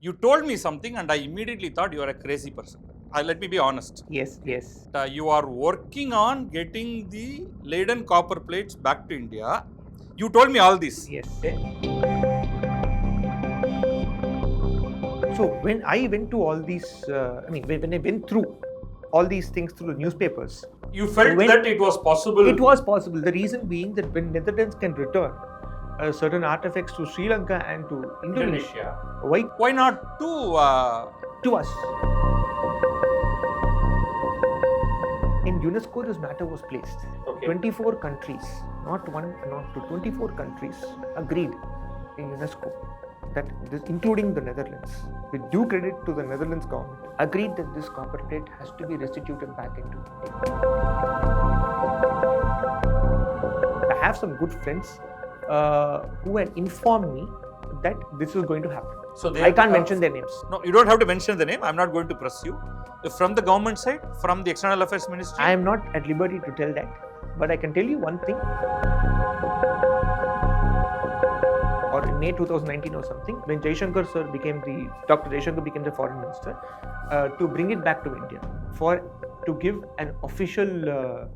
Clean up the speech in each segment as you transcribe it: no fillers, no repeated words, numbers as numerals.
You told me something and I immediately thought you are a crazy person. Let me be honest. Yes, yes. You are working on getting the Leiden copper plates back to India. You told me all this. Yes. So when I went to all these, when I went through all these things through the newspapers, you felt that it was possible. It was possible. The reason being that when Netherlands can return certain artifacts to Sri Lanka and to Indonesia, why not to us? In UNESCO, this matter was placed. 24 countries, not one, not two, 24 countries agreed in UNESCO that this, including the Netherlands, with due credit to the Netherlands government, agreed that this copper plate has to be restituted back into India. I have some good friends who had informed me that this is going to happen. So I can't mention their names. No, you don't have to mention the name. I'm not going to press you. From the government side, from the External Affairs Ministry? I am not at liberty to tell that, but I can tell you one thing. Or in May 2019 or something, when Dr. Jaishankar became the foreign minister, to bring it back to India to give an official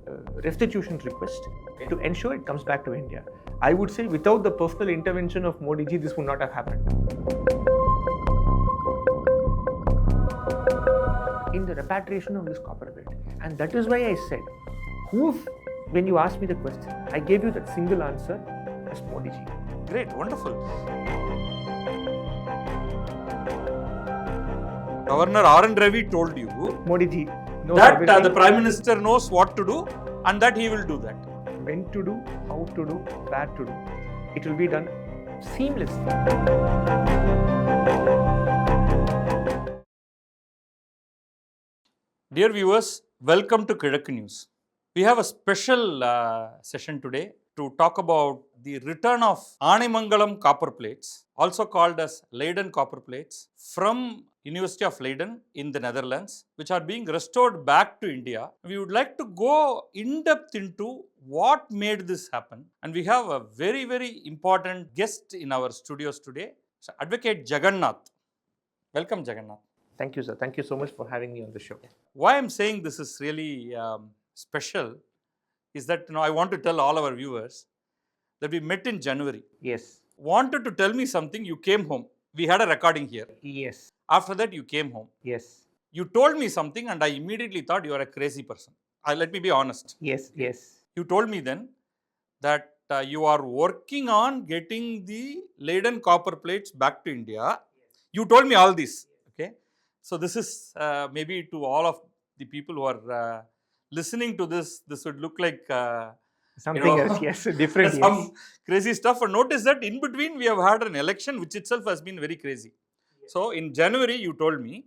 restitution request to ensure it comes back to India. I would say without the personal intervention of Modi ji, this would not have happened. In the repatriation of this copper plate, and that is why I said, when you asked me the question, I gave you that single answer as Modi ji. Great, wonderful. Governor R.N. Ravi told you, Modi ji, that the Prime Minister knows what to do and that he will do that. When to do, how to do, where to do. It will be done seamlessly. Dear viewers, welcome to Kizhakku News. We have a special session today to talk about the return of Anaimangalam Copper Plates, also called as Leiden Copper Plates, from University of Leiden in the Netherlands, which are being restored back to India. We would like to go in depth into what made this happen, and we have a very, very important guest in our studios today, so Advocate Jagannath. Welcome, Jagannath. Thank you, sir. Thank you so much for having me on the show. Why I'm saying this is really special is that I want to tell all our viewers that we met in January. Yes. Wanted to tell me something, you came home. We had a recording here. Yes. After that, you came home. Yes. You told me something and I immediately thought you are a crazy person. Let me be honest. Yes, yes. You told me then that you are working on getting the Leiden copper plates back to India. You told me all this. Okay. So this is maybe to all of the people who are listening to this would look like something else, yes, different. Some crazy stuff. And notice that in between we have had an election which itself has been very crazy. Yes. So in January you told me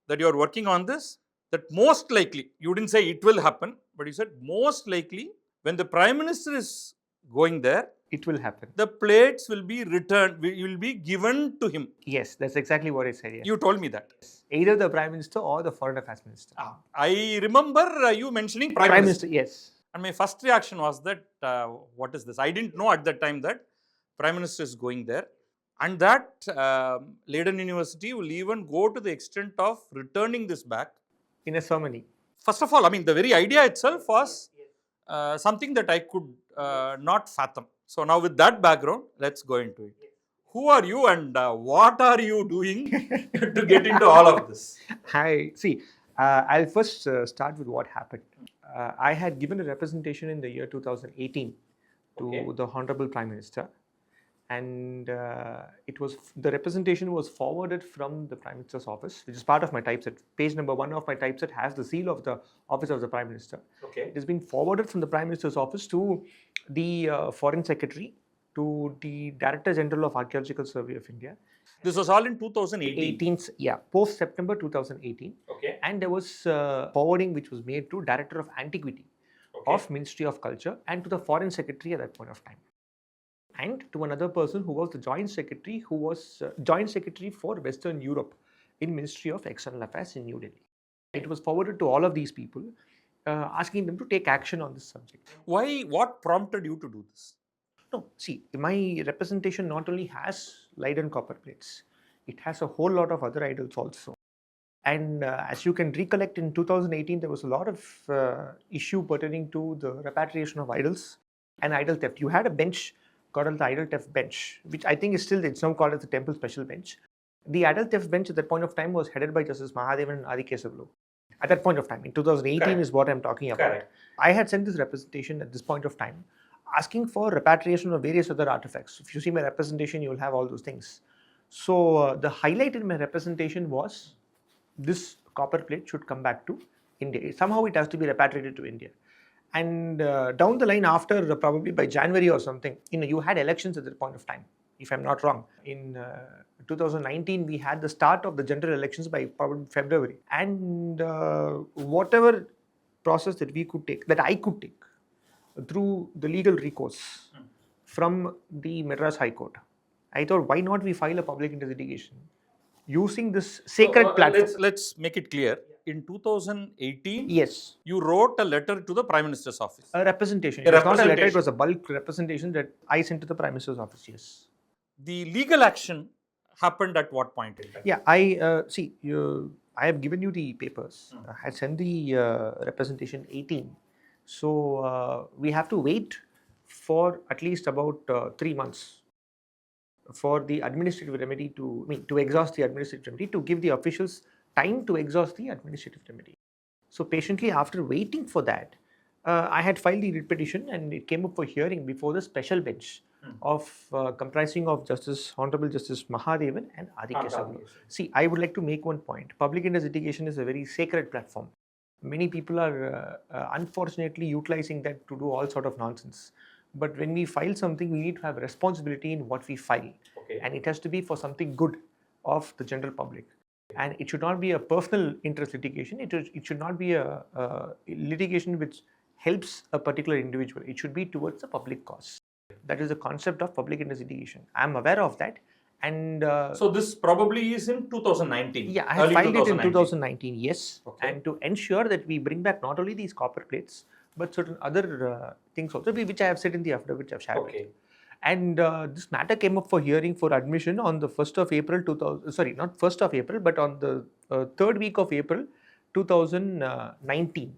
that you are working on this, that most likely, you didn't say it will happen, but you said most likely when the Prime Minister is going there, it will happen. The plates will be returned, will be given to him. Yes, that's exactly what I said. Yes. You told me that. Either the Prime Minister or the Foreign Affairs Minister. I remember you mentioning Prime Minister. Yes. And my first reaction was that, what is this? I didn't know at that time that Prime Minister is going there. And that Leiden University will even go to the extent of returning this back. In a ceremony. First of all, the very idea itself was something that I could not fathom. So now with that background, let's go into it. Who are you and what are you doing to get into all of this? I'll first start with what happened. I had given a representation in the year 2018 to the Honorable Prime Minister, and the representation was forwarded from the Prime Minister's office, which is part of my typeset. Page number 1 of my typeset has the seal of the Office of the Prime Minister. It has been forwarded from the Prime Minister's office to the Foreign Secretary, to the Director General of Archaeological Survey of India. This was all in 2018? Post September 2018. And there was forwarding which was made to Director of Antiquity of Ministry of Culture and to the Foreign Secretary at that point of time. And to another person who was the Joint Secretary, who was Joint Secretary for Western Europe in Ministry of External Affairs in New Delhi. It was forwarded to all of these people, asking them to take action on this subject. Why? What prompted you to do this? No, see, my representation not only has Leiden copper plates, it has a whole lot of other idols also. And as you can recollect, in 2018, there was a lot of issue pertaining to the repatriation of idols and idol theft. You had a bench called the idol theft bench, which I think is still, it's now called as the temple special bench. The idol theft bench at that point of time was headed by Justice Mahadevan and Adi Kesavlu. At that point of time, in 2018 Correct. is what I'm talking about. Correct. I had sent this representation at this point of time, asking for repatriation of various other artifacts. If you see my representation, you will have all those things. So the highlight in my representation was this copper plate should come back to India. Somehow it has to be repatriated to India. And down the line, after probably by January or something, you had elections at that point of time, if I'm not wrong. In 2019, we had the start of the general elections by probably February. And whatever process that we could take, that I could take through the legal recourse from the Madras High Court, I thought, why not we file a public interest litigation using this sacred platform? Let's make it clear. In 2018, Yes, you wrote a letter to the Prime Minister's office. a representation. A It was not a letter, it representation. was a bulk representation that I sent to the Prime Minister's office, yes. The legal action happened at what point in time? Yeah, I have given you the papers. I had sent the representation 18. So we have to wait for at least about 3 months for the administrative remedy to exhaust the administrative remedy, to give the officials time to exhaust the administrative remedy. So patiently, after waiting for that, I had filed the writ petition, and it came up for hearing before the special bench of comprising of Honorable Justice Mahadevan and Adi Kesavlu. See, I would like to make one point. Public interest litigation is a very sacred platform. Many people are unfortunately utilizing that to do all sort of nonsense. But when we file something, we need to have responsibility in what we file. Okay. And it has to be for something good of the general public. And it should not be a personal interest litigation. It should not be a litigation which helps a particular individual. It should be towards a public cause. That is the concept of public interest litigation. I am aware of that. And so this probably is in 2019. yeah, I have filed it in 2019, yes. Okay. And to ensure that we bring back not only these copper plates, but certain other things also, which I have said in the affidavit which I have shared with you. And this matter came up for hearing for admission on the 1st of April, not 1st of April, but on the 3rd week of April 2019.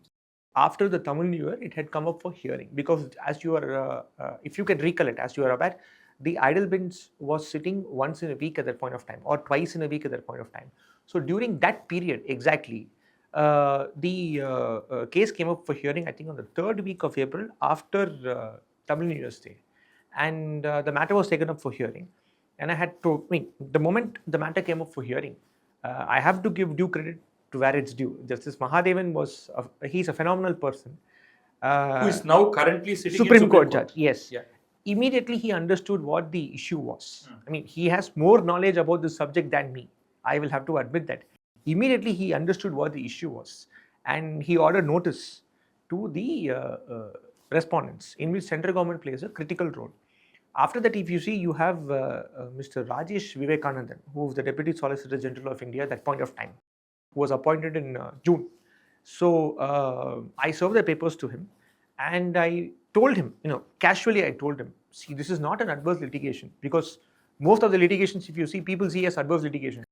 After the Tamil New Year, it had come up for hearing, because as you are, if you can recollect, as you are aware, the idol bench was sitting once in a week at that point of time, or twice in a week at that point of time. So during that period, exactly, the case came up for hearing, I think on the 3rd week of April after Tamil New Year's Day. And the matter was taken up for hearing. And I had to, the moment the matter came up for hearing, I have to give due credit to where it's due. Justice Mahadevan he's a phenomenal person. Who is now currently sitting Supreme in Court judge, yes. Yeah. Immediately he understood what the issue was. He has more knowledge about this subject than me. I will have to admit that. Immediately he understood what the issue was, and he ordered notice to the respondents, in which central government plays a critical role. After that, if you see, you have Mr. Rajesh Vivekanandan, who was the Deputy Solicitor General of India at that point of time, who was appointed in June. So I served the papers to him, and I told him, casually I told him, see, this is not an adverse litigation, because most of the litigations, if you see, people see as adverse litigation.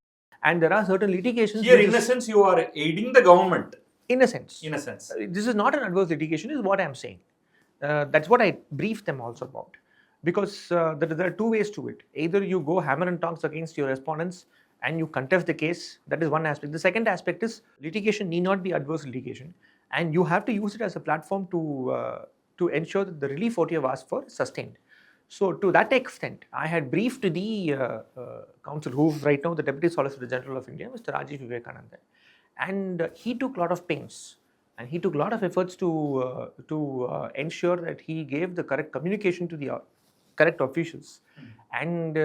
And there are certain litigations. Here, in a sense, you are aiding the government. In a sense. In a sense. This is not an adverse litigation, is what I am saying. That's what I briefed them also about. Because there are two ways to it. Either you go hammer and tongs against your respondents and you contest the case. That is one aspect. The second aspect is litigation need not be adverse litigation. And you have to use it as a platform to ensure that the relief what you have asked for is sustained. So to that extent, I had briefed the counsel, who is right now the Deputy Solicitor General of India, Mr. Rajesh Vivekanandan. And he took a lot of pains, and he took a lot of efforts to ensure that he gave the correct communication to the correct officials. And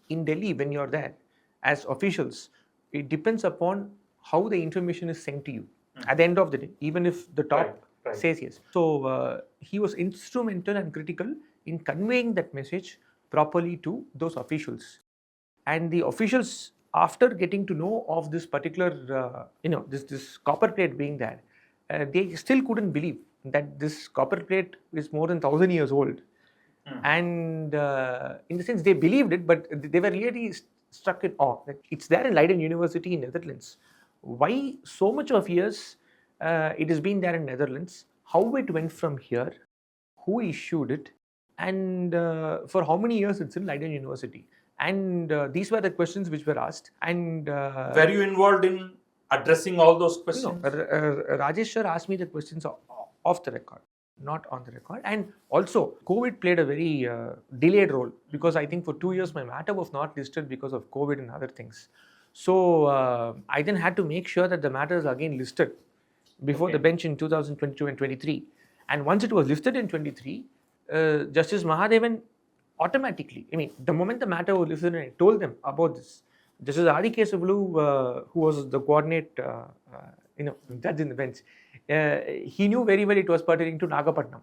in Delhi, when you're there, as officials, it depends upon how the information is sent to you at the end of the day, even if the top says yes. So he was instrumental and critical in conveying that message properly to those officials. And the officials, after getting to know of this particular, this copper plate being there, they still couldn't believe that this copper plate is more than 1,000 years old. And in the sense, they believed it, but they were really struck in awe that it's there in Leiden University in Netherlands. Why so much of years it has been there in Netherlands? How it went from here? Who issued it? And for how many years it's in Leiden University? And these were the questions which were asked. And were you involved in addressing all those questions? no, Rajesh sir asked me the questions off the record, not on the record. And also, COVID played a very delayed role because I think for 2 years my matter was not listed because of COVID and other things. So I then had to make sure that the matter is again listed before the bench in 2022 and 23. And once it was listed in 23, Justice Mahadevan automatically, I mean, the moment the matter was listed and I told them about this, Justice Adi Kesavulu, who was the coordinate, judge in the bench, he knew very well it was pertaining to Nagapattinam.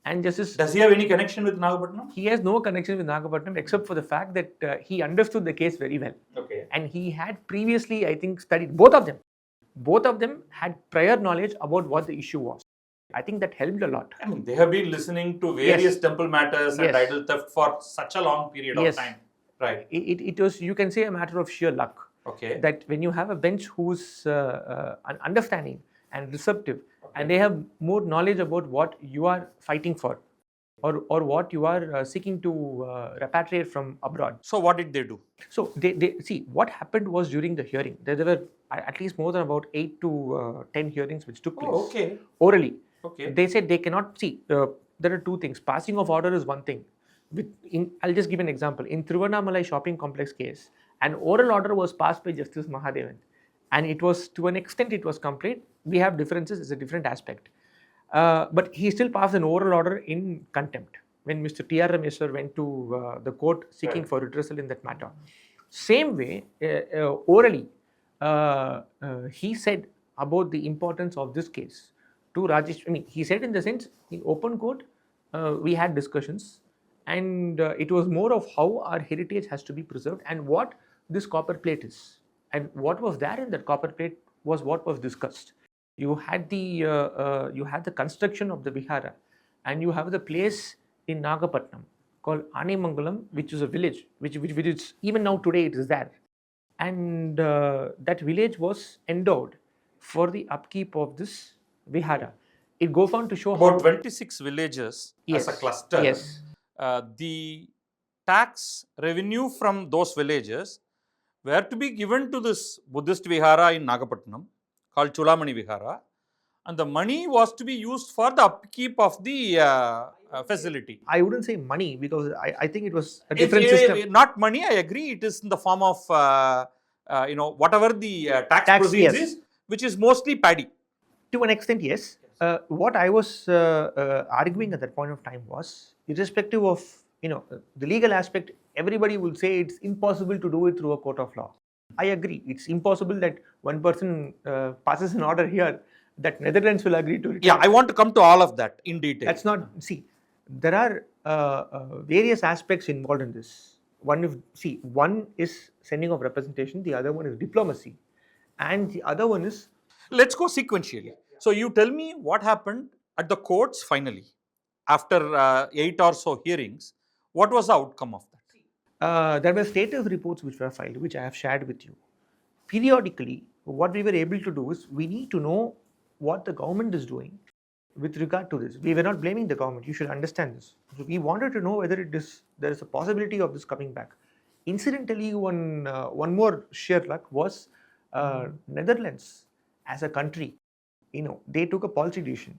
And Justice... Does he have any connection with Nagapattinam? He has no connection with Nagapattinam except for the fact that he understood the case very well. Okay. And he had previously, I think, studied both of them. Both of them had prior knowledge about what the issue was. I think that helped a lot. I mean, they have been listening to various temple matters and idol theft for such a long period of time. Right. It was, you can say, a matter of sheer luck. Okay. That when you have a bench who's understanding and receptive, and they have more knowledge about what you are fighting for, or what you are seeking to repatriate from abroad. So what did they do? So they see what happened was during the hearing. There were at least more than about 8 to 10 hearings which took place orally. Okay. They said they cannot see. There are two things. Passing of order is one thing. I'll just give an example. In Thiruvannamalai shopping complex case, an oral order was passed by Justice Mahadevan, and it was, to an extent, it was complete. We have differences; it's a different aspect. But he still passed an oral order in contempt when Mr. T.R. Rameswar went to the court seeking for redressal in that matter. Same way, orally, he said about the importance of this case to Rajesh. I mean, he said in the sense, in open court, we had discussions, and it was more of how our heritage has to be preserved and what this copper plate is. And what was there in that copper plate was what was discussed. You had the construction of the vihara, and you have the place in Nagapattinam called Anaimangalam, which is a village, which is even now today it is there, and that village was endowed for the upkeep of this vihara. It goes on to show about 26 villages as a cluster. Yes. The tax revenue from those villages were to be given to this Buddhist vihara in Nagapattinam called Chulamani Vihara, and the money was to be used for the upkeep of the facility. I wouldn't say money because I think it was a different system. Not money, I agree. It is in the form of whatever the tax proceeds is, which is mostly paddy. To an extent, yes. What I was arguing at that point of time was, irrespective of the legal aspect, everybody will say it's impossible to do it through a court of law. I agree. It's impossible that one person passes an order here that Netherlands will agree to it. Yeah, I want to come to all of that in detail. That's not, see, there are various aspects involved in this. One is sending of representation, the other one is diplomacy, and the other one is... Let's go sequentially. So you tell me what happened at the courts finally. After 8 or so hearings, what was the outcome of that? There were status reports which were filed, which I have shared with you. Periodically, what we were able to do is, we need to know what the government is doing with regard to this. We were not blaming the government, you should understand this. So we wanted to know whether there is a possibility of this coming back. Incidentally, one more sheer luck was Netherlands as a country. They took a policy decision.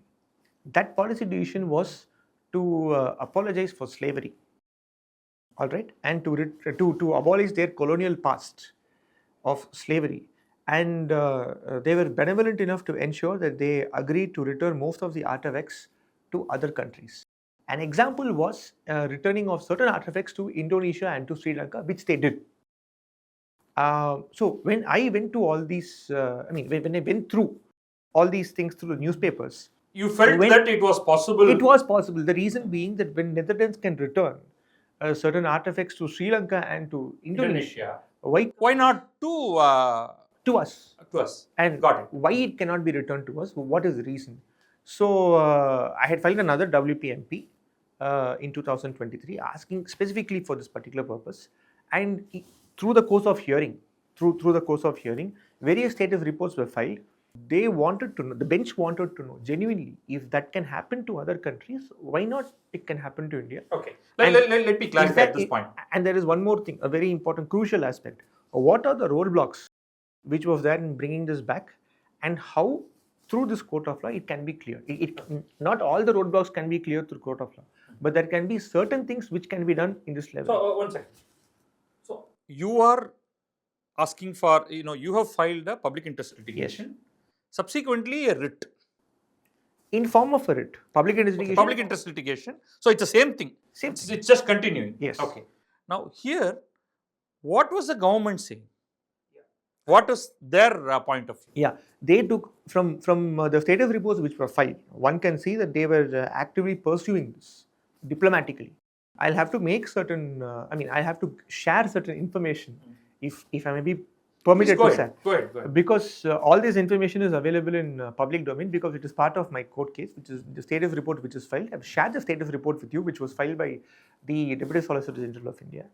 That policy decision was to apologize for slavery, all right, and to abolish their colonial past of slavery. And they were benevolent enough to ensure that they agreed to return most of the artifacts to other countries. An example was returning of certain artifacts to Indonesia and to Sri Lanka, which they did. So when I went to all these, when I went through all these things through the newspapers, you felt that it was possible? It was possible. The reason being that when Netherlands can return certain artifacts to Sri Lanka and to Indonesia, why not to us? To us. And got it. Why it cannot be returned to us? What is the reason? So I had filed another WPMP in 2023 asking specifically for this particular purpose, And through the course of hearing, through the course of hearing, various status reports were filed. They wanted to know, the bench wanted to know genuinely, if that can happen to other countries, why not it can happen to India? Okay. And Let me in clarify fact, at this point. and there is one more thing, a very important, crucial aspect. What are the roadblocks which was there in bringing this back, and how through this court of law it can be cleared? Not all the roadblocks can be cleared through court of law, but there can be certain things which can be done in this level. So, one second. So, you are asking for, you have filed a public interest litigation. Subsequently, a writ. In form of a writ, public investigation. Public interest litigation. So, it's the same thing. Same It's just continuing. Yes. Okay. Now, here, what was the government saying? What is their point of view? Yeah, they took from the status reports which were filed. One can see that they were actively pursuing this diplomatically. I'll have to make certain. I have to share certain information, if I may be permitted to share. Go ahead. Because all this information is available in public domain, because it is part of my court case, which is the status report which is filed. I've shared the status report with you, which was filed by the Deputy Solicitor General of India,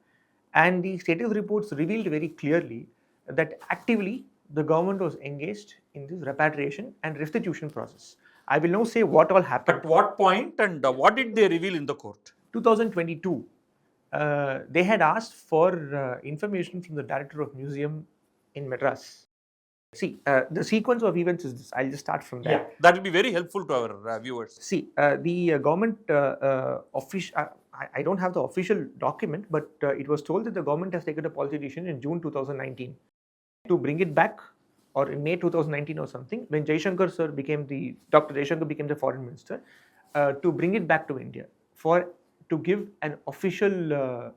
and the status reports revealed very clearly that actively the government was engaged in this repatriation and restitution process. I will now say what all happened. At what point and what did they reveal in the court? 2022, they had asked for information from the director of museum in Madras. See, the sequence of events is this. I'll just start from there. Yeah, that will be very helpful to our viewers. See, the government official, I don't have the official document, but it was told that the government has taken a policy decision in June 2019 to bring it back, or in May 2019 or something, when Dr. Jaishankar became the foreign minister, to bring it back to India to give an official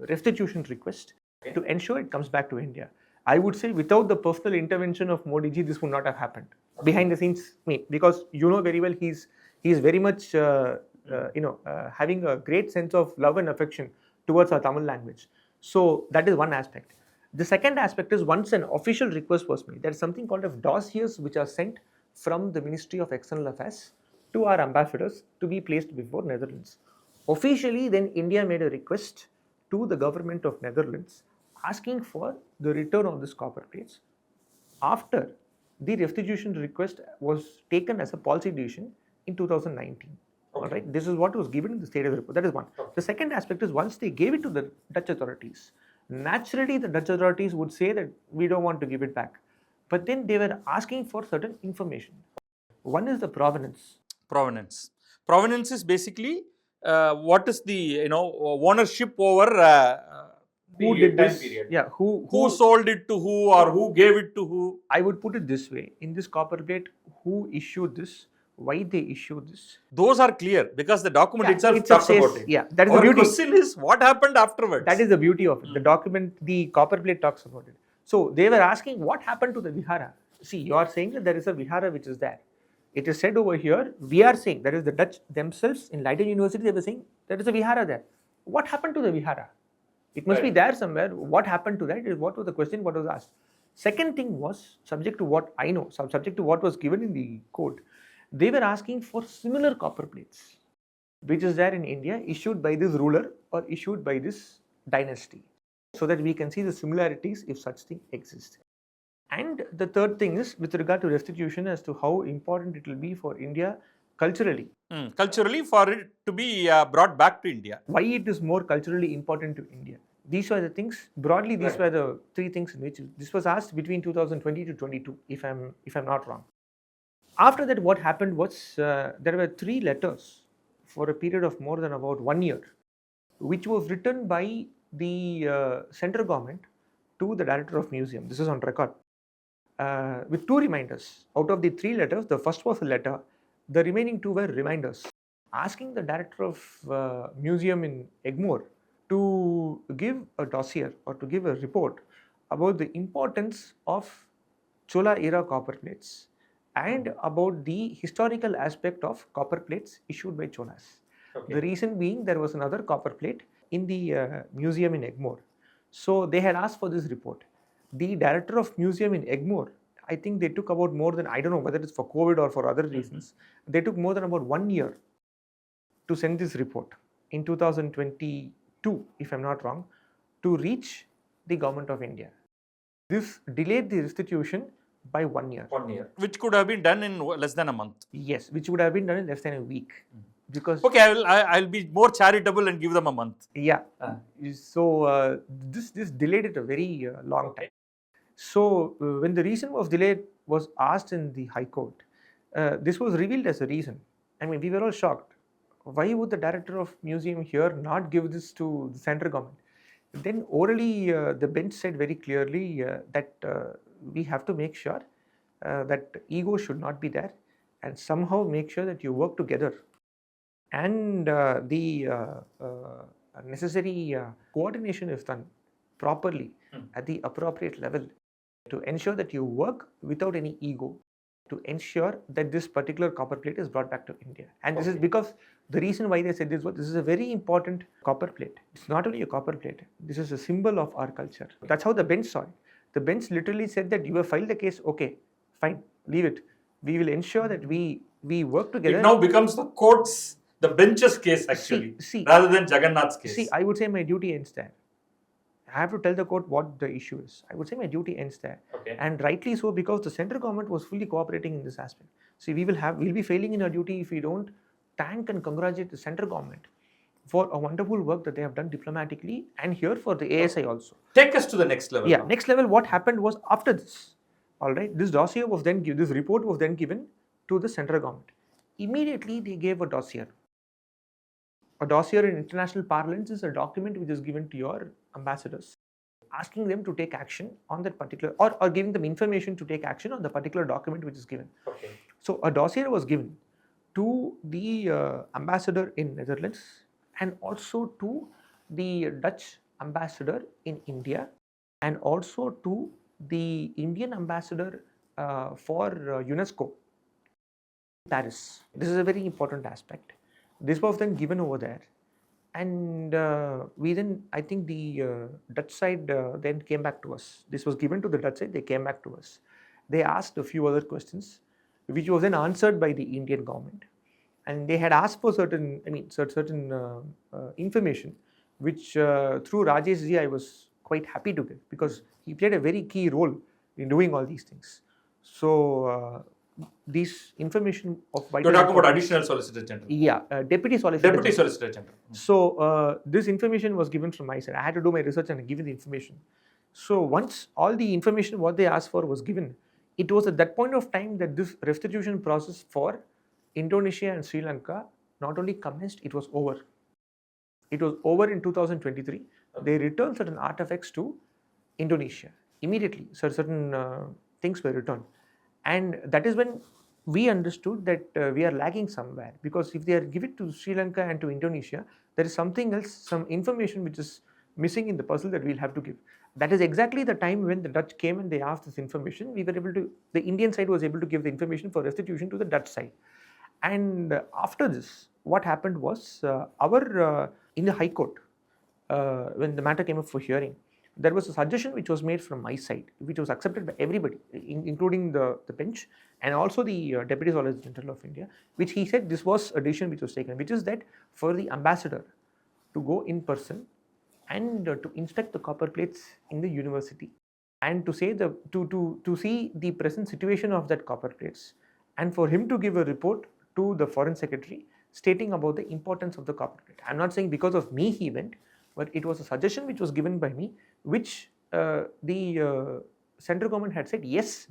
restitution request to ensure it comes back to India. I would say without the personal intervention of Modi ji, this would not have happened. Behind the scenes, because you know very well he's very much having a great sense of love and affection towards our Tamil language. So that is one aspect. The second aspect is, once an official request was made, there is something called as dossiers which are sent from the Ministry of External Affairs to our ambassadors to be placed before Netherlands. Officially, then India made a request to the government of Netherlands asking for the return of this copper plates after the restitution request was taken as a policy decision in 2019. Okay. All right, this is what was given in the status report. That is one. Okay. The second aspect is, once they gave it to the Dutch authorities, naturally the Dutch authorities would say that we don't want to give it back. But then they were asking for certain information. One is the provenance. Provenance is basically what is the ownership over who did this? Period. Yeah, who sold it to who, or who gave it to who? I would put it this way: in this copper plate, who issued this? Why they issued this? Those are clear because the document itself talks about it. Yeah, that is the beauty. The question is, what happened afterwards? That is the beauty of it. The document, the copper plate talks about it. So they were asking what happened to the vihara. See, you are saying that there is a vihara which is there. It is said over here, we are saying, that is the Dutch themselves in Leiden University, they were saying there is a vihara there. What happened to the vihara? It must be there somewhere. What happened to that is what was the question, what was asked. Second thing was, subject to what I know, subject to what was given in the code, they were asking for similar copper plates, which is there in India, issued by this ruler or issued by this dynasty, so that we can see the similarities if such thing exists. And the third thing is with regard to restitution, as to how important it will be for India culturally. Culturally, for it to be brought back to India. Why it is more culturally important to India. These were the things, broadly these were the three things in which this was asked between 2020 to 22, if I'm not wrong. After that, what happened was there were 3 letters for a period of more than about 1 year, which was written by the central government to the director of museum. This is on record. With 2 reminders. Out of the 3 letters, the first was a letter, the remaining 2 were reminders, asking the director of museum in Egmore to give a dossier or to give a report about the importance of Chola era copper plates and about the historical aspect of copper plates issued by Cholas. Okay. The reason being, there was another copper plate in the museum in Egmore. So they had asked for this report. The director of museum in Egmore, I think they took about more than, I don't know whether it's for COVID or for other reasons, they took more than about 1 year to send this report in 2022, if I'm not wrong, to reach the government of India. This delayed the restitution by 1 year. 1 year. Which could have been done in less than a month. Yes, which would have been done in less than a week. Because Okay, I'll be more charitable and give them a month. yeah, so this delayed it a very long time. So when the reason was delayed was asked in the High Court, this was revealed as a reason. I mean, we were all shocked. Why would the director of museum here not give this to the central government? Then orally, the bench said very clearly that we have to make sure that ego should not be there, and somehow make sure that you work together, and the necessary coordination is done properly at the appropriate level to ensure that you work without any ego, to ensure that this particular copper plate is brought back to India. And this is because the reason why they said this was, this is a very important copper plate. It's not only a copper plate, this is a symbol of our culture. That's how the bench saw it. The bench literally said that you have filed the case, okay, fine, leave it. We will ensure that we work together. It now becomes the bench's case actually, rather than Jagannath's case. See, I would say my duty ends there. I have to tell the court what the issue is. I would say my duty ends there. Okay. And rightly so, because the central government was fully cooperating in this aspect. See, we'll be failing in our duty if we don't thank and congratulate the central government for a wonderful work that they have done diplomatically, and here for the ASI also. Take us to the next level. Yeah, now. next level, what happened was after this, all right, this dossier was then given, this report was then given to the central government. Immediately they gave a dossier. A dossier in international parlance is a document which is given to your ambassadors, asking them to take action on that particular, or giving them information to take action on the particular document which is given. Okay. So a dossier was given to the ambassador in Netherlands, and also to the Dutch ambassador in India, and also to the Indian ambassador for UNESCO, Paris. This is a very important aspect. This was then given over there, and we then, I think the Dutch side then came back to us. This was given to the Dutch side, they came back to us. They asked a few other questions, which was then answered by the Indian government. And they had asked for certain information, which through Rajesh ji I was quite happy to give, because he played a very key role in doing all these things. So this information of you're talking about additional Solicitor General. Yeah, Deputy Solicitor General. So this information was given from my side. I had to do my research and give the information. So once all the information what they asked for was given, it was at that point of time that this restitution process for Indonesia and Sri Lanka not only commenced, it was over. It was over in 2023. They returned certain artifacts to Indonesia immediately. So certain things were returned. And that is when we understood that we are lagging somewhere, because if they are given to Sri Lanka and to Indonesia, there is something else, some information which is missing in the puzzle that we'll have to give. That is exactly the time when the Dutch came and they asked this information. We were able to, the Indian side was able to give the information for restitution to the Dutch side. And after this, what happened was in the High Court, when the matter came up for hearing, there was a suggestion which was made from my side, which was accepted by everybody, including the bench and also the Deputy Solicitor General of India, which he said this was a decision which was taken, which is that for the ambassador to go in person and to inspect the copper plates in the university, and to say to see the present situation of that copper plates, and for him to give a report to the Foreign Secretary stating about the importance of the copper plate. I'm not saying because of me he went, but it was a suggestion which was given by me, which the central government had said, yes,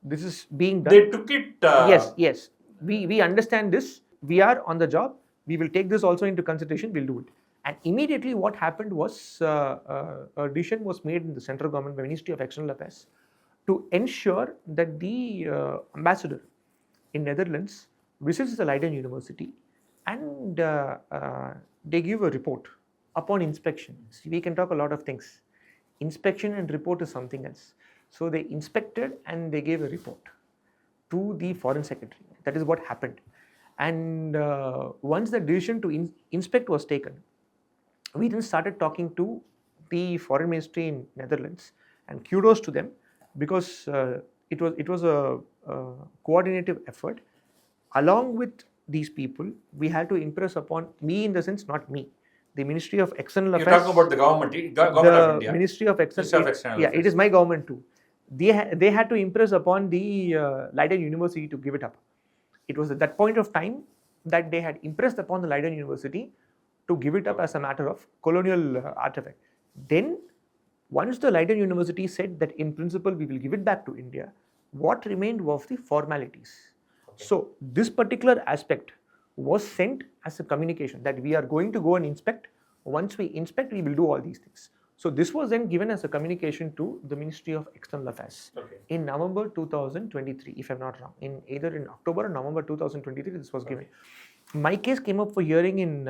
this is being done. They took it. Yes. We understand this. We are on the job. We will take this also into consideration. We'll do it. And immediately what happened was a decision was made in the central government by Ministry of External Affairs to ensure that the ambassador in Netherlands visits the Leiden University, and they give a report upon inspection. See, we can talk a lot of things. Inspection and report is something else. So they inspected and they gave a report to the Foreign Secretary. That is what happened. And once the decision to inspect was taken, we then started talking to the Foreign Ministry in Netherlands, and kudos to them, because it was a coordinative effort. Along with these people, we had to impress upon me, in the sense, not me, The Ministry of External You're Affairs. talking about the government of The India. Ministry of Ministry of External. External Yeah, Affairs. it is my government too. They had to impress upon the Leiden University to give it up. It was at that point of time that they had impressed upon the Leiden University to give it up as a matter of colonial artifact. Then, once the Leiden University said that in principle we will give it back to India, what remained was the formalities. So, this particular aspect was sent as a communication that we are going to go and inspect. Once we inspect, we will do all these things. So, this was then given as a communication to the Ministry of External Affairs in November 2023, if I'm not wrong. Either in October or November 2023, this was given. My case came up for hearing in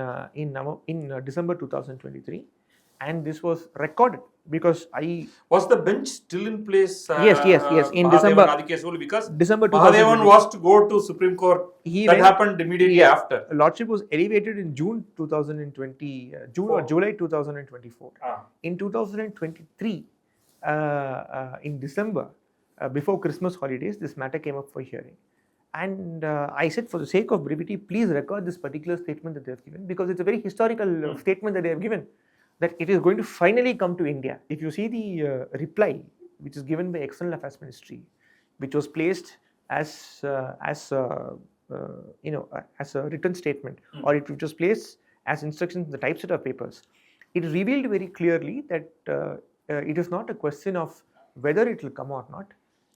December 2023, and this was recorded because I. Was the bench still in place? Yes. In Mahadevan December. Adikesu, because December Mahadevan 2023. was to go to Supreme Court. That happened immediately after. Lordship was elevated in June 2020, or July 2024. In 2023, in December, before Christmas holidays, this matter came up for hearing. And I said, for the sake of brevity, please record this particular statement that they have given, because it's a very historical statement that they have given, that it is going to finally come to India. If you see the reply, which is given by External Affairs Ministry, which was placed as a written statement, or it was placed as instructions in the typeset of papers, it revealed very clearly that it is not a question of whether it will come or not.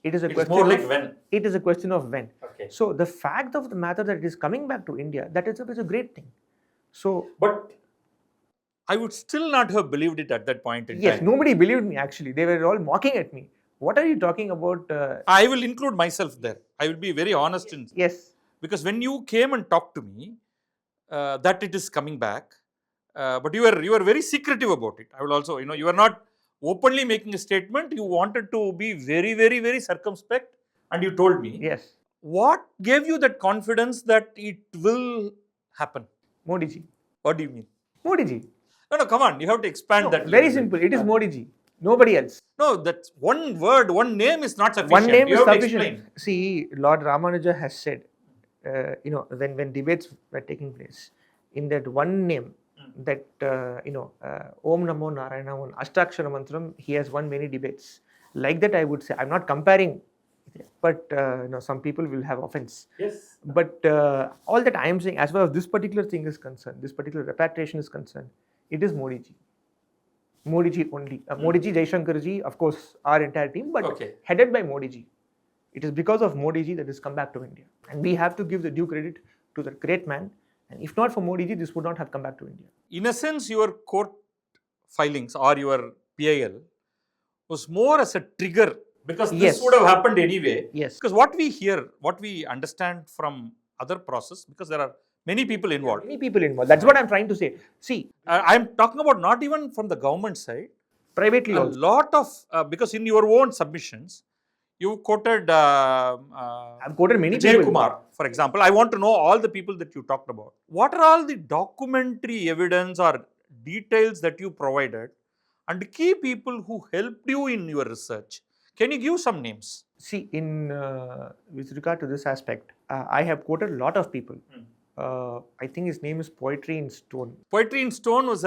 It is a question more like of when. It is a question of when. Okay. So the fact of the matter that it is coming back to India, that is a great thing. So, but I would still not have believed it at that point in time. Yes, nobody believed me actually. They were all mocking at me. What are you talking about? I will include myself there. I will be very honest in. Yes. Because when you came and talked to me that it is coming back, but you were very secretive about it. I will also, you are not openly making a statement. You wanted to be very, very, very circumspect, and you told me. Yes. What gave you that confidence that it will happen? Modi ji. What do you mean? Modi ji. No, come on. You have to expand that. Very simple. It is Modi ji. Nobody else. No, that's one word, one name is not sufficient. One name you is have sufficient. To explain. See, Lord Ramanuja has said, when debates were taking place, in that one name, that Om Namo Narayana, Ashtakshara Mantram, he has won many debates. Like that, I would say, I'm not comparing, but some people will have offense. Yes. But all that I am saying, as far as this particular thing is concerned, this particular repatriation is concerned, it is Modi ji. Modi ji only. Modi ji, Jaishankar ji, of course, our entire team, but headed by Modi ji. It is because of Modi ji that has come back to India. And we have to give the due credit to the great man. And if not for Modi ji, this would not have come back to India. In a sense, your court filings or your PIL was more as a trigger, because this would have happened anyway. Yes. Because what we hear, what we understand from other process, because there are many people involved. Many people involved. That's what I'm trying to say. See, I'm talking about not even from the government side. Privately a also. Lot of, because in your own submissions, you quoted I've quoted many Vijay people. Kumar, for example. I want to know all the people that you talked about. What are all the documentary evidence or details that you provided, and key people who helped you in your research? Can you give some names? See, with regard to this aspect, I have quoted a lot of people. I think his name is Poetry in Stone. Poetry in Stone was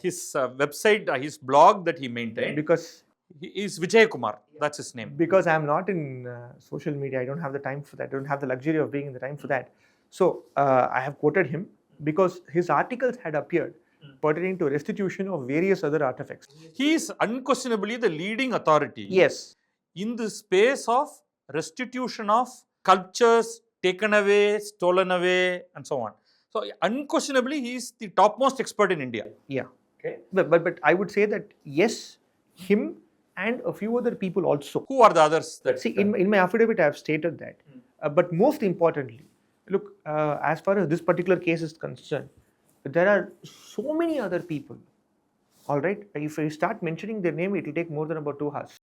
his website, his blog that he maintained. Because he is Vijay Kumar, that's his name. Because I am not in social media, I don't have the time for that. I don't have the luxury of being in the time for that. So I have quoted him because his articles had appeared pertaining to restitution of various other artifacts. He is unquestionably the leading authority. Yes. In the space of restitution of cultures taken away, stolen away, and so on. So unquestionably, he is the topmost expert in India. Yeah. Okay. But I would say that yes, him and a few other people also. Who are the others? That See, in my affidavit, I have stated that. But most importantly, look, as far as this particular case is concerned, there are so many other people. All right. If I start mentioning their name, it will take more than about 2 hours.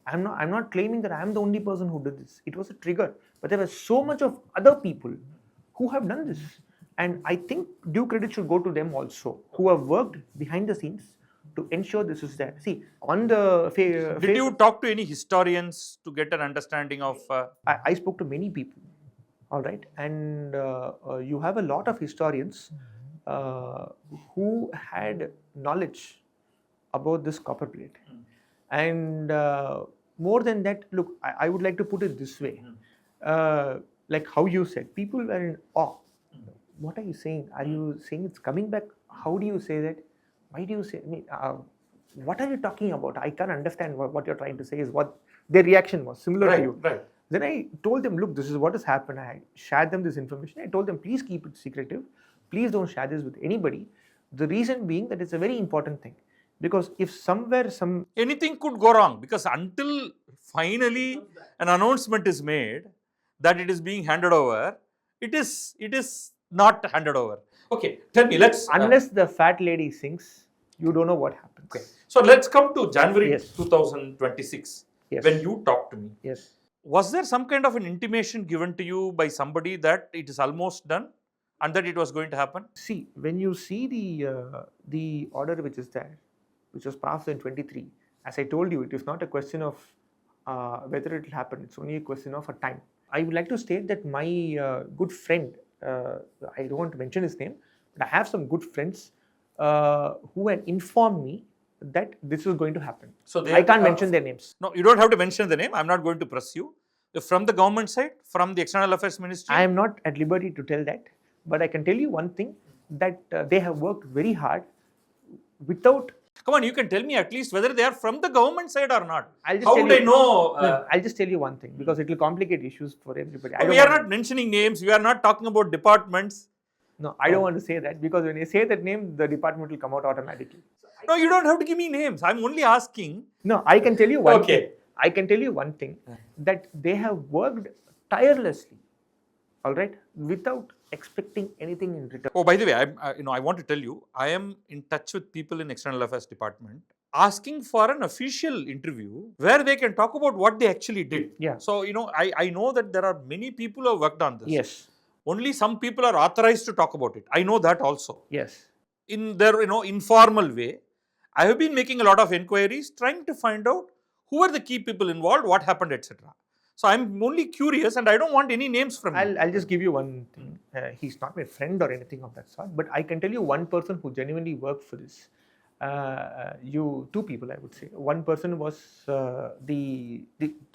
I'm not claiming that I'm the only person who did this. It was a trigger. But there was so much of other people who have done this. And I think due credit should go to them also, who have worked behind the scenes to ensure this is there. See, on the... Did you talk to any historians to get an understanding of... I spoke to many people, all right? And you have a lot of historians uh, who had knowledge about this copper plate. And more than that, look, I would like to put it this way. Like how you said, people were in awe. What are you saying? Are you saying it's coming back? How do you say that? Why do you say? I mean, what are you talking about? I can't understand what you're trying to say. Is what their reaction was similar to you. Right. Then I told them, look, this is what has happened. I shared them this information. I told them, please keep it secretive. Please don't share this with anybody. The reason being that it's a very important thing. Because if somewhere Anything could go wrong, because until finally an announcement is made that it is being handed over, it is not handed over. Okay, tell me, let's unless the fat lady sings, you don't know what happens. Okay, so let's come to January Yes. 2026 Yes. when you talked to me. Yes. Was there some kind of an intimation given to you by somebody that it is almost done and that it was going to happen? See, when you see the order which is there, which was passed in 23, as I told you, it is not a question of whether it will happen. It's only a question of a time. I would like to state that my good friend, I don't want to mention his name, but I have some good friends who had informed me that this is going to happen. So they I can't mention their names. No, you don't have to mention the name. I'm not going to press you. From the government side, from the External Affairs Ministry? I am not at liberty to tell that, but I can tell you one thing, that they have worked very hard without. Come on, you can tell me at least whether they are from the government side or not. I'll just How tell would you, I know? No, I'll just tell you one thing, because it will complicate issues for everybody. We are not mentioning names. We are not talking about departments. No, I don't want to say that, because when you say that name, the department will come out automatically. No, you don't have to give me names. I'm only asking. No, I can tell you one Okay. thing. I can tell you one thing, that they have worked tirelessly, all right, without expecting anything in return. Oh, by the way, I want to tell you, I am in touch with people in External Affairs Department asking for an official interview where they can talk about what they actually did. Yeah. So, I know that there are many people who have worked on this. Yes. Only some people are authorized to talk about it. I know that also. Yes. In their, informal way, I have been making a lot of inquiries trying to find out who are the key people involved, what happened, etc. So I'm only curious and I don't want any names from you. I'll just give you one thing. He's not my friend or anything of that sort, but I can tell you one person who genuinely worked for this. Two people, I would say. One person was I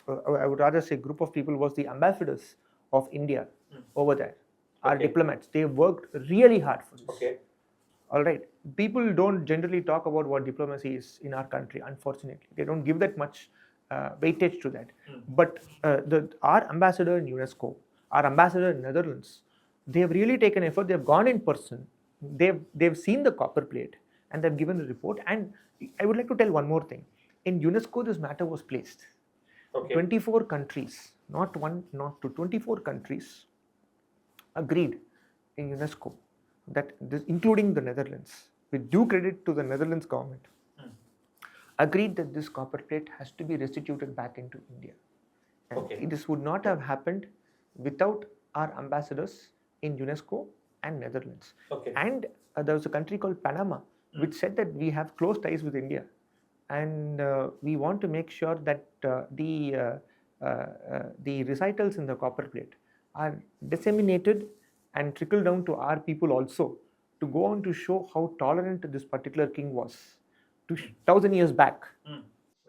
would rather say group of people was the ambassadors of India over there. Our diplomats. They worked really hard for this. Okay. All right. People don't generally talk about what diplomacy is in our country, unfortunately. They don't give that much weightage to that. But our ambassador in UNESCO, our ambassador in Netherlands, they have really taken effort. They have gone in person. They've seen the copper plate and they've given a report. And I would like to tell one more thing. In UNESCO, this matter was placed. Okay. 24 countries, not one, not two, 24 countries agreed in UNESCO that this, including the Netherlands, with due credit to the Netherlands government, agreed that this copper plate has to be restituted back into India. And this would not have happened without our ambassadors in UNESCO and Netherlands. And there was a country called Panama, which said that we have close ties with India. And we want to make sure that the recitals in the copper plate are disseminated and trickle down to our people also, to go on to show how tolerant this particular king was 2,000 years back.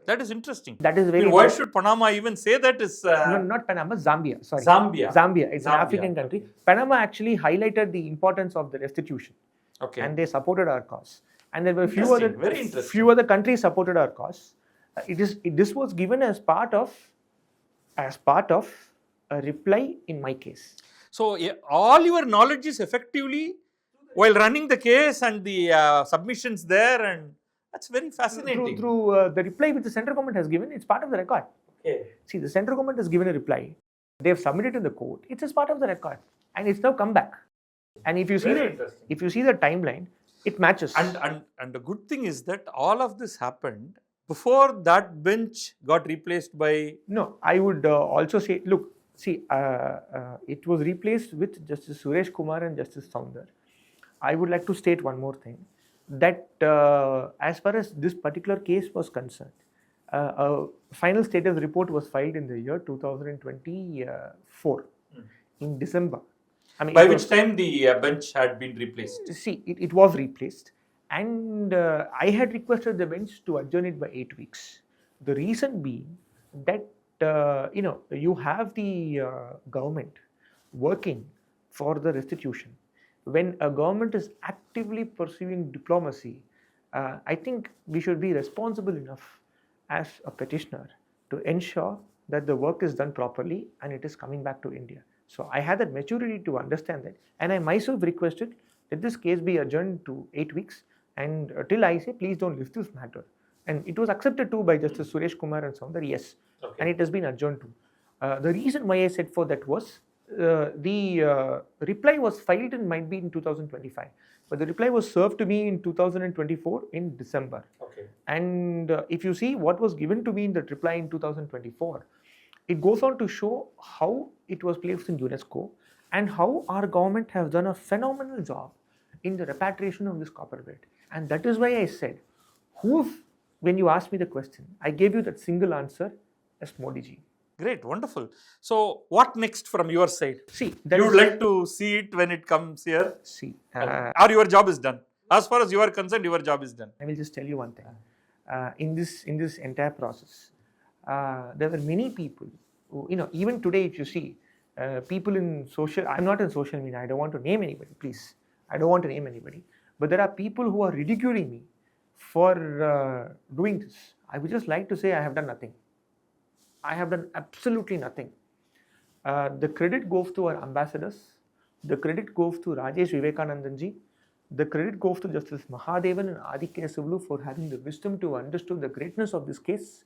That is interesting. That is very. Why should Panama even say that is? No, not Panama, Zambia. Sorry. Zambia. It's an African country. Panama actually highlighted the importance of the restitution. Okay. And they supported our cause. And there were few other countries supported our cause. This was given as part of a reply in my case. So all your knowledge is effectively while running the case and the submissions there, and that's very fascinating. Through the reply which the central government has given, it's part of the record. Okay. See, the central government has given a reply. They have submitted in the court. It's as part of the record, and it's now come back. And if you see the timeline, it matches. And the good thing is that all of this happened before that bench got replaced by. No, I would also say, look, see, it was replaced with Justice Suresh Kumar and Justice Soundar. I would like to state one more thing, that as far as this particular case was concerned, a final status report was filed in the year 2024 in December. I mean, By which time the bench had been replaced? see, it was replaced, and I had requested the bench to adjourn it by 8 weeks. The reason being that you have the government working for the restitution. When a government is actively pursuing diplomacy, I think we should be responsible enough as a petitioner to ensure that the work is done properly and it is coming back to India. So I had that maturity to understand that, and I myself requested that this case be adjourned to 8 weeks, and till I say please don't lift this matter. And it was accepted too by Justice Suresh Kumar and Soundar, yes, and it has been adjourned too. The reason why I said for that was the reply was filed and might be in 2025, but the reply was served to me in 2024 in December. Okay. And if you see what was given to me in that reply in 2024, it goes on to show how it was placed in UNESCO and how our government has done a phenomenal job in the repatriation of this copper plate. And that is why I said, when you asked me the question, I gave you that single answer as Modi ji. Great, wonderful. So, what next from your side? See, You would like to see it when it comes here? See, Or your job is done? As far as you are concerned, your job is done. I will just tell you one thing. In this entire process, there were many people who, even today, if you see people in social, I'm not in social media, I don't want to name anybody, please. I don't want to name anybody. But there are people who are ridiculing me for doing this. I would just like to say I have done nothing. I have done absolutely nothing. The credit goes to our ambassadors. The credit goes to Rajesh Vivekanandan ji. The credit goes to Justice Mahadevan and Aditya Sivlu for having the wisdom to understand the greatness of this case.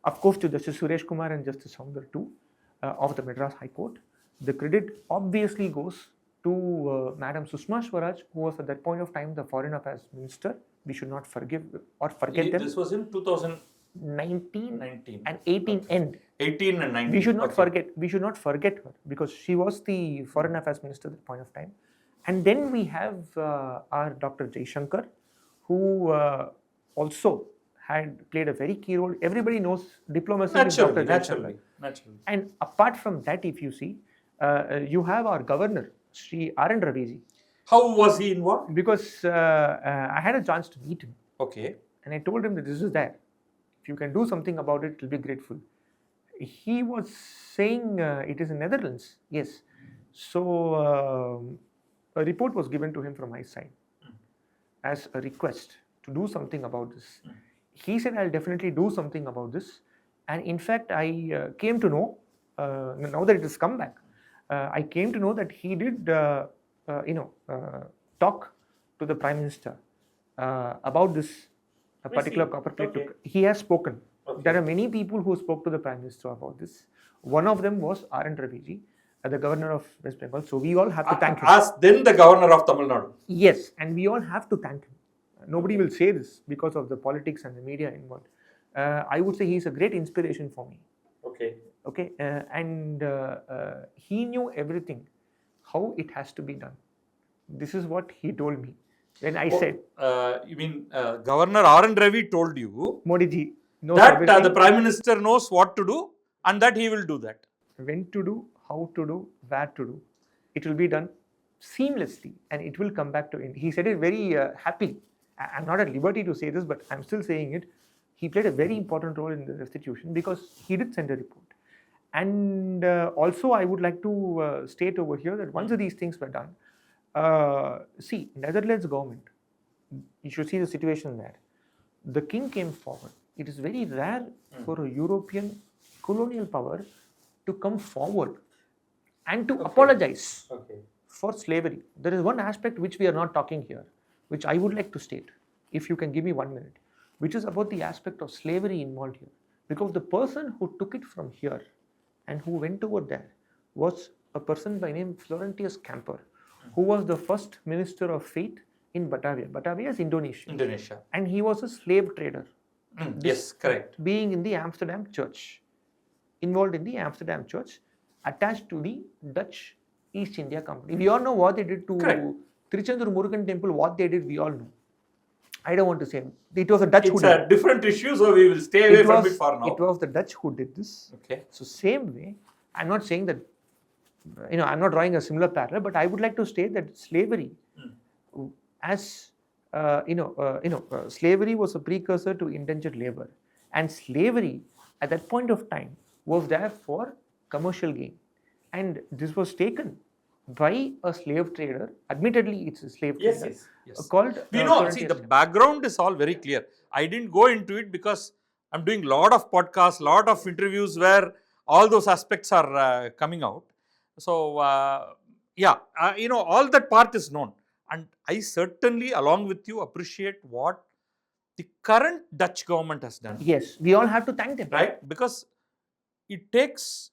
Of course, to Justice Suresh Kumar and Justice Soundar too, of the Madras High Court. The credit obviously goes to Madam Sushma Swaraj, who was at that point of time the Foreign Affairs Minister. We should not forget them. This was in 19 and 18 okay. end. 18 and 19. We should not forget her, because she was the Foreign Affairs Minister at that point of time. And then we have our Dr. Jaishankar, who also had played a very key role. Everybody knows diplomacy. Naturally. And apart from that, if you see, you have our governor, Sri R.N. Raviji. How was he involved? Because I had a chance to meet him. Okay. And I told him that this is there. If you can do something about it, he'll be grateful. He was saying it is in Netherlands. Yes. So a report was given to him from my side as a request to do something about this. He said, I'll definitely do something about this. And in fact, I came to know, now that it has come back, I came to know that he did, talk to the Prime Minister about this particular copper plate. Okay. He has spoken. Okay. There are many people who spoke to the Prime Minister about this. One of them was R.N. Raviji, the governor of West Bengal. So we all have to thank him. As then the governor of Tamil Nadu. Yes, and we all have to thank him. Nobody will say this because of the politics and the media involved. I would say he is a great inspiration for me. Okay. Okay, and he knew everything, how it has to be done. This is what he told me. Then I said, you mean Governor R.N. Ravi told you Modi ji knows that everything. the Prime Minister knows what to do and that he will do that. When to do, how to do, where to do. It will be done seamlessly and it will come back to India. He said it very happily. I'm not at liberty to say this, but I'm still saying it. He played a very important role in the restitution because he did send a report. And also I would like to state over here that once these things were done, see, Netherlands government, you should see the situation there. The king came forward. It is very rare for a European colonial power to come forward and to apologize for slavery. There is one aspect which we are not talking here, which I would like to state, if you can give me 1 minute, which is about the aspect of slavery involved here. Because the person who took it from here and who went over there was a person by name Florentius Camper, who was the first minister of faith in Batavia. Batavia is Indonesia. And he was a slave trader. Yes, correct. Being in the Amsterdam church, involved in the Amsterdam church, attached to the Dutch East India Company. We all know what they did to Trichandur Murugan temple, what they did, we all know. I don't want to say. It was a Dutch who did it. It's a different issue, so we will stay away from it for now. It was the Dutch who did this. Okay. So same way, I'm not saying that I'm not drawing a similar parallel, but I would like to state that slavery, as slavery was a precursor to indentured labor, and slavery at that point of time was there for commercial gain, and this was taken by a slave trader. Admittedly, it's a slave trader called. We know. See, the background is all very clear. I didn't go into it because I'm doing a lot of podcasts, lot of interviews where all those aspects are coming out. So all that part is known, and I certainly, along with you, appreciate what the current Dutch government has done. Yes, we all have to thank them, right? Because it takes,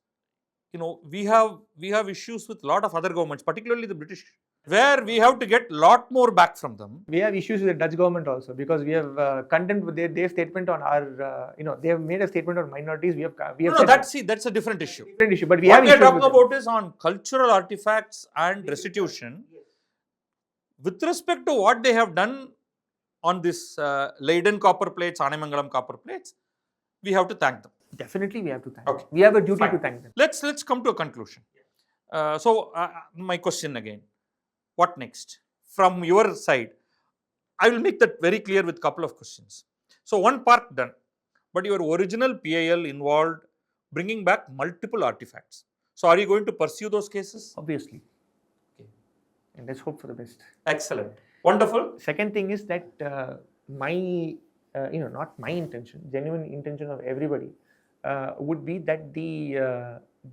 we have issues with a lot of other governments, particularly the British, where we have to get a lot more back from them. We have issues with the Dutch government also, because we have condemned with their statement on our, they have made a statement on minorities. We have that's a different issue. But we what have we are talking about is on cultural artifacts and restitution. With respect to what they have done on this Leiden copper plates, Anaimangalam copper plates, we have to thank them. Definitely, we have to thank them. We have a duty to thank them. Let's come to a conclusion. My question again. What next? From your side, I will make that very clear with a couple of questions. So one part done, but your original PIL involved bringing back multiple artifacts. So are you going to pursue those cases? Obviously. Okay. And let's hope for the best. Excellent. Wonderful. Second thing is that not my intention, genuine intention of everybody would be that the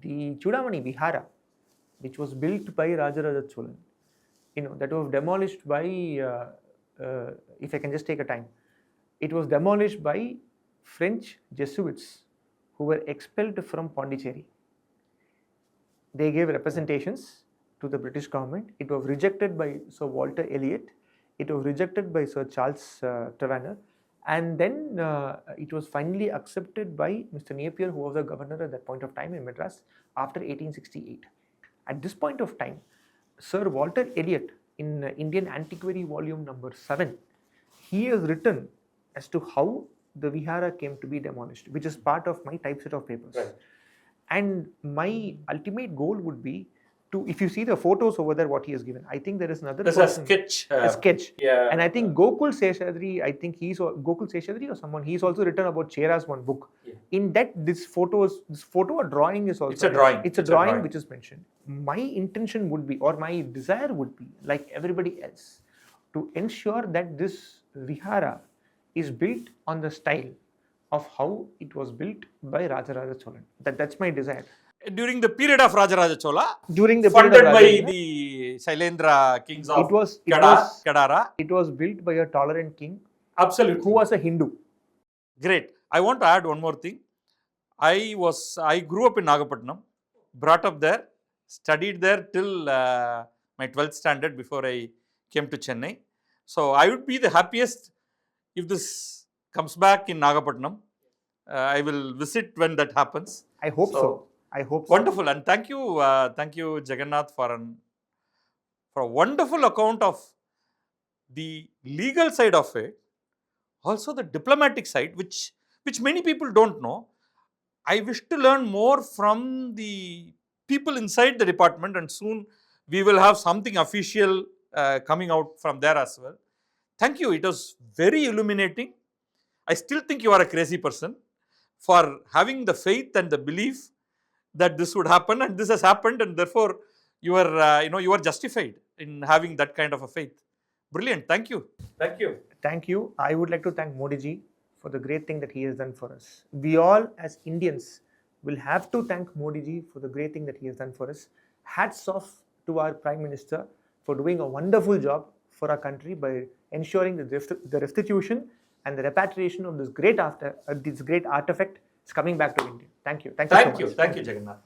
Chudamani Vihara, which was built by Rajaraja Cholan, that was demolished by, if I can just take a time, it was demolished by French Jesuits who were expelled from Pondicherry. They gave representations to the British government. It was rejected by Sir Walter Elliot. It was rejected by Sir Charles Taverner. And then it was finally accepted by Mr. Napier, who was the governor at that point of time in Madras after 1868. At this point of time, Sir Walter Elliot, in Indian Antiquary volume number 7, he has written as to how the Vihara came to be demolished, which is part of my typeset of papers. Right. And my ultimate goal would be to, if you see the photos over there, what he has given, I think there is another person. There's a sketch. Yeah. And I think Gokul Seshadri, Gokul Seshadri or someone, he's also written about Chera's one book. Yeah. In that, this photo or drawing is also. It's a drawing. It's a drawing which is mentioned. My intention would be, or my desire would be, like everybody else, to ensure that this Vihara is built on the style of how it was built by Rajaraja Cholan. That's my desire. During the period of Rajaraja Chola, funded by the Shailendra kings of Kedara. It was built by a tolerant king. Absolutely. Who was a Hindu. Great. I want to add one more thing. I grew up in Nagapattinam, brought up there, studied there till my 12th standard before I came to Chennai. So I would be the happiest if this comes back in Nagapattinam. I will visit when that happens. I hope so. Wonderful, and thank you, Jagannath, for a wonderful account of the legal side of it, also the diplomatic side, which many people don't know. I wish to learn more from the people inside the department, and soon we will have something official coming out from there as well. Thank you. It was very illuminating. I still think you are a crazy person for having the faith and the belief that this would happen, and this has happened, and therefore you are justified in having that kind of a faith. Brilliant. Thank you. Thank you. I would like to thank Modi ji for the great thing that he has done for us. We all as Indians will have to thank Modi ji for the great thing that he has done for us. Hats off to our Prime Minister for doing a wonderful job for our country by ensuring that the restitution and the repatriation of this great artifact is coming back to India. Thank you. Thank you, Jagannath.